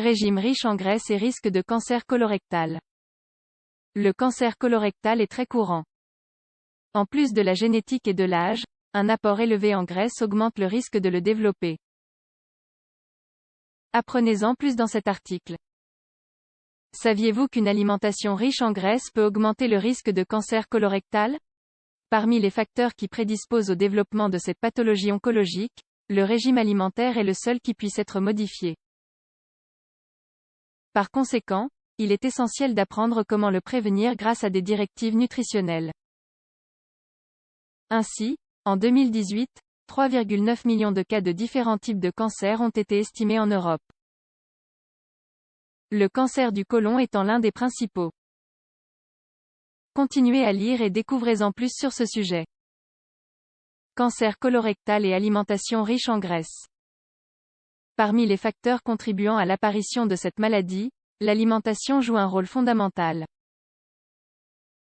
Régime riche en graisse et risque de cancer colorectal. Le cancer colorectal est très courant. En plus de la génétique et de l'âge, un apport élevé en graisse augmente le risque de le développer. Apprenez-en plus dans cet article. Saviez-vous qu'une alimentation riche en graisse peut augmenter le risque de cancer colorectal? Parmi les facteurs qui prédisposent au développement de cette pathologie oncologique, le régime alimentaire est le seul qui puisse être modifié. Par conséquent, il est essentiel d'apprendre comment le prévenir grâce à des directives nutritionnelles. Ainsi, en 2018, 3,9 millions de cas de différents types de cancers ont été estimés en Europe. Le cancer du côlon étant l'un des principaux. Continuez à lire et découvrez-en plus sur ce sujet. Cancer colorectal et alimentation riche en graisse. Parmi les facteurs contribuant à l'apparition de cette maladie, l'alimentation joue un rôle fondamental.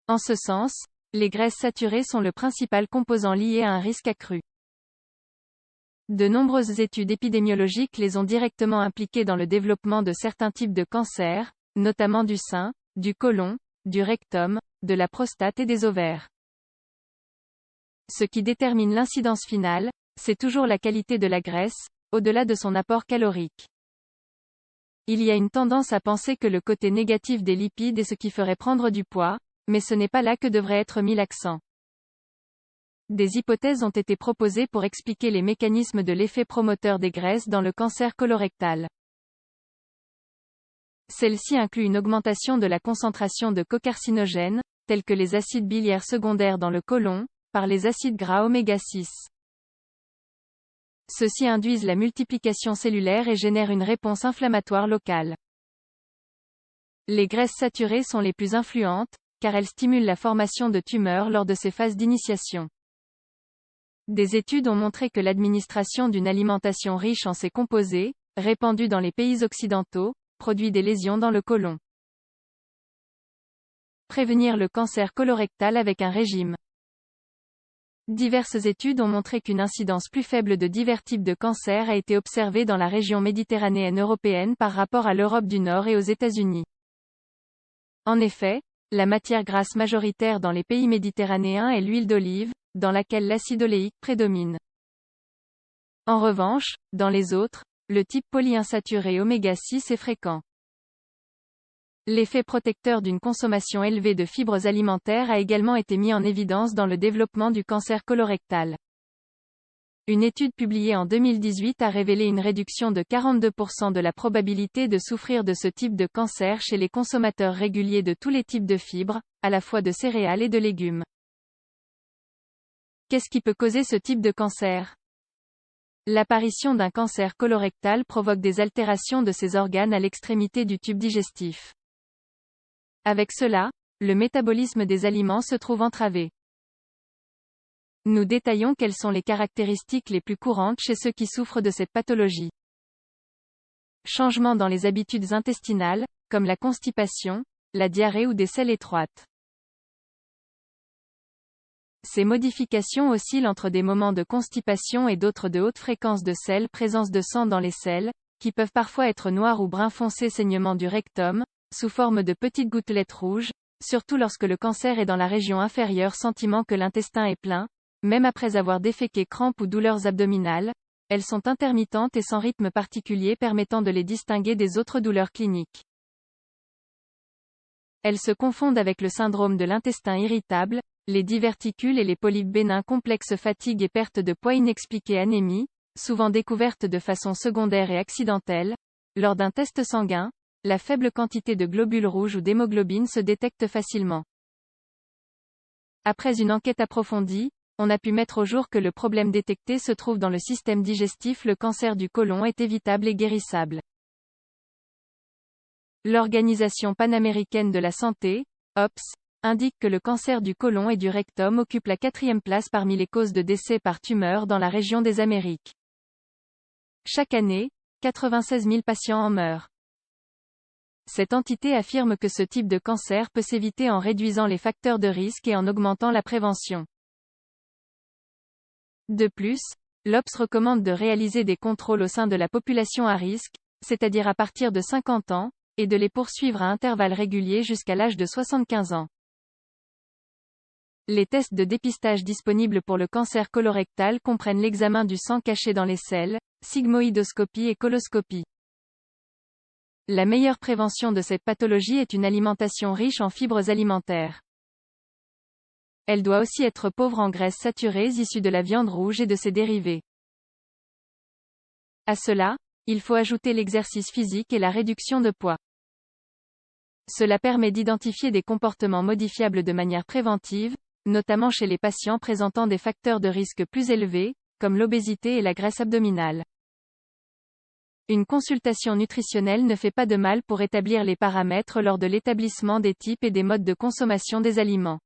En ce sens, les graisses saturées sont le principal composant lié à un risque accru. De nombreuses études épidémiologiques les ont directement impliquées dans le développement de certains types de cancers, notamment du sein, du côlon, du rectum, de la prostate et des ovaires. Ce qui détermine l'incidence finale, c'est toujours la qualité de la graisse, au-delà de son apport calorique. Il y a une tendance à penser que le côté négatif des lipides est ce qui ferait prendre du poids, mais ce n'est pas là que devrait être mis l'accent. Des hypothèses ont été proposées pour expliquer les mécanismes de l'effet promoteur des graisses dans le cancer colorectal. Celle-ci inclut une augmentation de la concentration de cocarcinogènes, tels que les acides biliaires secondaires dans le côlon, par les acides gras oméga 6. Ceux-ci induisent la multiplication cellulaire et génèrent une réponse inflammatoire locale. Les graisses saturées sont les plus influentes, car elles stimulent la formation de tumeurs lors de ces phases d'initiation. Des études ont montré que l'administration d'une alimentation riche en ces composés, répandue dans les pays occidentaux, produit des lésions dans le côlon. Prévenir le cancer colorectal avec un régime. Diverses études ont montré qu'une incidence plus faible de divers types de cancers a été observée dans la région méditerranéenne européenne par rapport à l'Europe du Nord et aux États-Unis. En effet, la matière grasse majoritaire dans les pays méditerranéens est l'huile d'olive, dans laquelle l'acide oléique prédomine. En revanche, dans les autres, le type polyinsaturé oméga 6 est fréquent. L'effet protecteur d'une consommation élevée de fibres alimentaires a également été mis en évidence dans le développement du cancer colorectal. Une étude publiée en 2018 a révélé une réduction de 42% de la probabilité de souffrir de ce type de cancer chez les consommateurs réguliers de tous les types de fibres, à la fois de céréales et de légumes. Qu'est-ce qui peut causer ce type de cancer? L'apparition d'un cancer colorectal provoque des altérations de ces organes à l'extrémité du tube digestif. Avec cela, le métabolisme des aliments se trouve entravé. Nous détaillons quelles sont les caractéristiques les plus courantes chez ceux qui souffrent de cette pathologie. Changements dans les habitudes intestinales, comme la constipation, la diarrhée ou des selles étroites. Ces modifications oscillent entre des moments de constipation et d'autres de haute fréquence de selles, présence de sang dans les selles, qui peuvent parfois être noirs ou brun foncé, saignement du rectum, sous forme de petites gouttelettes rouges, surtout lorsque le cancer est dans la région inférieure, sentiment que l'intestin est plein, même après avoir déféqué, crampes ou douleurs abdominales, elles sont intermittentes et sans rythme particulier permettant de les distinguer des autres douleurs cliniques. Elles se confondent avec le syndrome de l'intestin irritable, les diverticules et les polypes bénins complexes, fatigue et perte de poids inexpliquée, anémie, souvent découverte de façon secondaire et accidentelle. Lors d'un test sanguin, la faible quantité de globules rouges ou d'hémoglobine se détecte facilement. Après une enquête approfondie, on a pu mettre au jour que le problème détecté se trouve dans le système digestif. Le cancer du côlon est évitable et guérissable. L'Organisation panaméricaine de la santé, OPS, indique que le cancer du côlon et du rectum occupe la 4e place parmi les causes de décès par tumeur dans la région des Amériques. Chaque année, 96 000 patients en meurent. Cette entité affirme que ce type de cancer peut s'éviter en réduisant les facteurs de risque et en augmentant la prévention. De plus, l'OPS recommande de réaliser des contrôles au sein de la population à risque, c'est-à-dire à partir de 50 ans, et de les poursuivre à intervalles réguliers jusqu'à l'âge de 75 ans. Les tests de dépistage disponibles pour le cancer colorectal comprennent l'examen du sang caché dans les selles, sigmoïdoscopie et coloscopie. La meilleure prévention de cette pathologie est une alimentation riche en fibres alimentaires. Elle doit aussi être pauvre en graisses saturées issues de la viande rouge et de ses dérivés. À cela, il faut ajouter l'exercice physique et la réduction de poids. Cela permet d'identifier des comportements modifiables de manière préventive, notamment chez les patients présentant des facteurs de risque plus élevés, comme l'obésité et la graisse abdominale. Une consultation nutritionnelle ne fait pas de mal pour établir les paramètres lors de l'établissement des types et des modes de consommation des aliments.